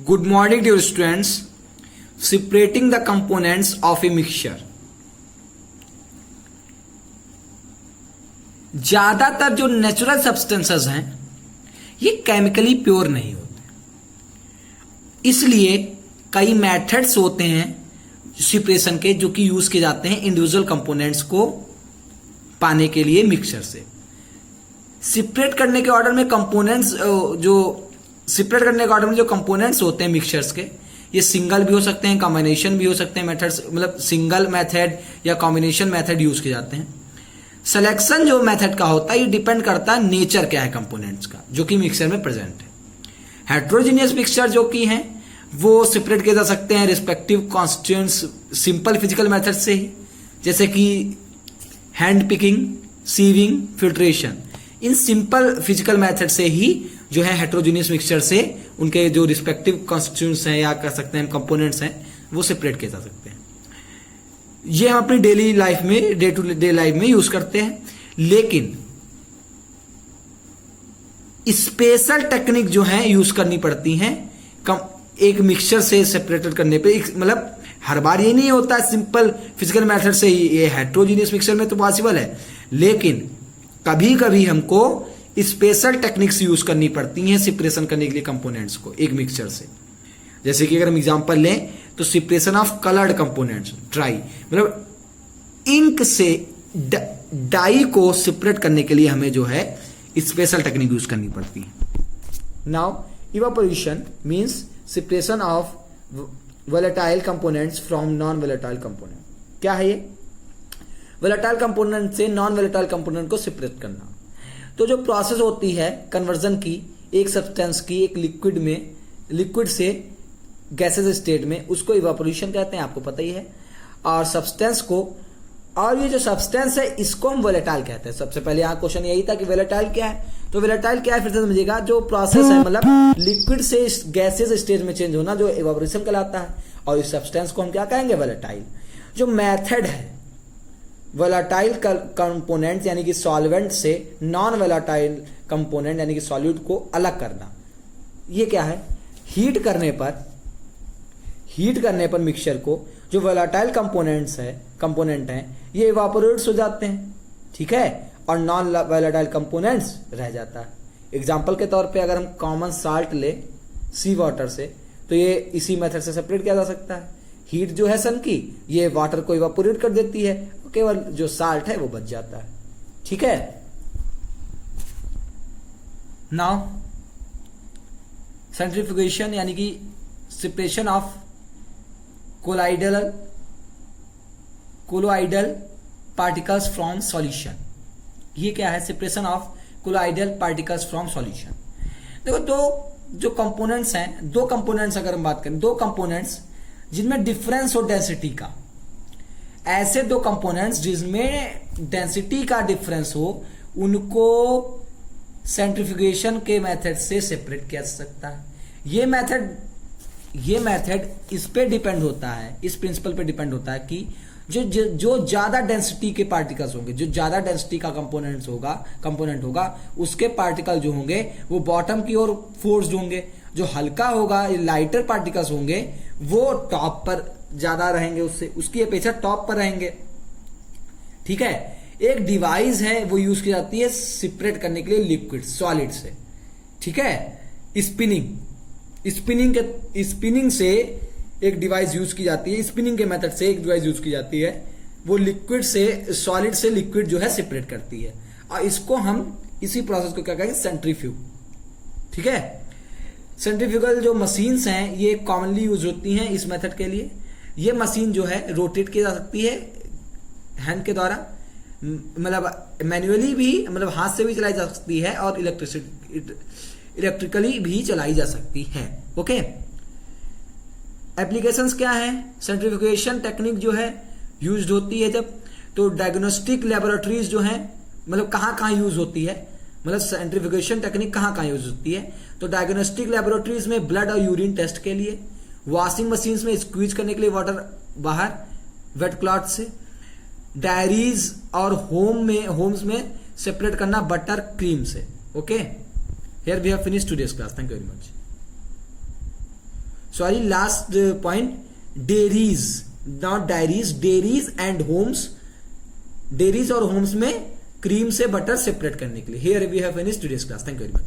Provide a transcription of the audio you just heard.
Good morning dear students. Separating the components of a mixture. ज्यादातर जो natural substances हैं ये केमिकली प्योर नहीं होते, इसलिए कई मेथड्स होते हैं सेपरेशन के जो कि यूज किए जाते हैं इंडिविजुअल कंपोनेंट्स को पाने के लिए मिक्सचर से। सेपरेट करने के ऑर्डर में कंपोनेंट्स जो कंपोनेंट्स होते हैं मिक्सचर्स के, ये सिंगल भी हो सकते हैं, कॉम्बिनेशन भी हो सकते हैं, मेथड्स मतलब सिंगल मेथड या कॉम्बिनेशन मेथड यूज किए जाते हैं। सिलेक्शन जो मेथड का होता है ये डिपेंड करता है नेचर क्या है कंपोनेंट्स का जो कि मिक्सचर में प्रेजेंट है। हेट्रोजीनियस मिक्सचर जो कि हैं वो सेपरेट किए जा सकते हैं respective constituents simple physical method से ही, जैसे कि हैंड पिकिंग, सीविंग, फिल्ट्रेशन। इन सिंपल फिजिकल मेथड से ही जो है हेट्रोजीनियस मिक्सचर से उनके जो रिस्पेक्टिव कॉन्स्टिट्यूएंट्स हैं या कह सकते हैं कंपोनेंट्स हैं वो सेपरेट किए जा सकते हैं। ये हम अपनी डेली लाइफ में, डे टू डे लाइफ में यूज करते हैं, लेकिन स्पेशल टेक्निक जो है यूज करनी पड़ती हैं एक मिक्सचर से सेपरेटेड करने पे। मतलब हर बार ये नहीं होता सिंपल फिजिकल मेथड से ही, ये हेट्रोजीनियस मिक्सचर में तो पॉसिबल है, लेकिन कभी कभी हमको स्पेशल टेक्निक्स यूज करनी पड़ती हैं सेपरेशन करने के लिए कंपोनेंट्स को एक मिक्सचर से। जैसे कि अगर हम एग्जांपल लें तो separation of coloured components, dry मतलब इंक से डाई को सेपरेट करने के लिए हमें जो है स्पेशल टेक्निक यूज करनी पड़ती है। Now evaporation means separation of volatile components from non volatile component. क्या है ये? वोलेटाइल कंपोनेंट से नॉन वोलेटाइल कंपोनेंट को सेपरेट करना। तो जो प्रोसेस होती है कन्वर्जन की एक सब्सटेंस की एक लिक्विड से गैसेस स्टेट में, उसको इवापोरेशन कहते हैं, आपको पता ही है। और सब्सटेंस को, और ये जो सब्सटेंस है इसको हम वोलेटाइल कहते हैं। सबसे पहले यहाँ क्वेश्चन यही था कि वोलेटाइल क्या है, तो वोलेटाइल क्या है फिर से समझिएगा। जो प्रोसेस है मतलब लिक्विड से गैसेस स्टेज में चेंज होना जो इवापोरेशन कहलाता है, और इस सब्सटेंस को हम क्या कहेंगे? वोलेटाइल। जो मेथड है वोलेटाइल कंपोनेंट यानी कि सॉल्वेंट से नॉन वोलेटाइल कंपोनेंट यानी कि सॉल्यूट को अलग करना, ये क्या है? हीट करने पर मिक्सचर को जो वोलेटाइल कंपोनेंट हैं ये इवापोरेट्स हो जाते हैं, ठीक है, और नॉन वोलेटाइल कंपोनेंट्स रह जाता है। एग्जांपल के तौर पे अगर हम कॉमन साल्ट ले सी वाटर से, तो ये इसी मेथड से सेपरेट किया जा सकता है। हीट जो है सन की, ये वाटर को इवापोरेट कर देती है, केवल जो साल्ट है वो बच जाता है, ठीक है। नाउ सेंट्रीफ्यूगेशन यानी कि separation of colloidal particles from solution. ये क्या है? Separation of colloidal particles from solution. देखो जो कंपोनेंट्स हैं, दो कंपोनेंट्स अगर हम बात करें, दो कंपोनेंट्स जिनमें डिफरेंस हो डेंसिटी का, ऐसे दो कंपोनेंट्स जिसमें डेंसिटी का डिफरेंस हो, उनको सेंट्रीफ्यूगेशन के मेथड से सेपरेट किया जा सकता है। ये मेथड इस पे डिपेंड होता है, इस प्रिंसिपल पे डिपेंड होता है कि जो ज्यादा डेंसिटी के पार्टिकल्स होंगे, जो ज्यादा डेंसिटी का कंपोनेंट होगा उसके पार्टिकल जो होंगे वो बॉटम की ओर फोर्स्ड होंगे। जो हल्का होगा, लाइटर पार्टिकल्स होंगे, वो टॉप पर ज्यादा रहेंगे, उसकी अपेक्षा टॉप पर रहेंगे, ठीक है। एक डिवाइस है वो यूज की जाती है सेपरेट करने के लिए लिक्विड सॉलिड से, ठीक है। स्पिनिंग से एक डिवाइस यूज की जाती है, स्पिनिंग के मेथड से एक डिवाइस यूज की जाती है, वो लिक्विड से, सॉलिड से लिक्विड जो है सेपरेट करती है, और इसको हम इसी प्रोसेस को क्या कहेंगे? सेंट्रीफ्यूग, ठीक है। सेंट्रीफ्यूगल जो मशीन्स हैं ये कॉमनली यूज होती हैं इस मेथड के लिए। ये मशीन जो है रोटेट की जा सकती है हैंड के द्वारा, मतलब मैन्युअली भी, मतलब हाथ से भी चलाई जा सकती है, और इलेक्ट्रिकली भी चलाई जा सकती है, ओके। एप्लीकेशंस क्या है? सेंट्रीफ्यूगेशन टेक्निक जो है यूज्ड होती है जब, तो डायग्नोस्टिक लेबोरेटरीज जो हैं, मतलब कहाँ यूज होती है, मतलब सेंट्रीफ्यूगेशन टेक्निक कहाँ यूज होती है, तो डायग्नोस्टिक लेबोरेटरीज में ब्लड और यूरिन टेस्ट के लिए, वॉशिंग मशीन्स में स्क्वीज करने के लिए वाटर बाहर वेट क्लॉथ से, डायरीज और होम्स में सेपरेट करना बटर क्रीम से, okay. Here we have finished today's class. Thank you very much. Sorry last point, dairies, not diaries, dairies and homes, dairies और होम्स में क्रीम से butter separate करने के लिए। Here we have finished today's class. Thank you very much.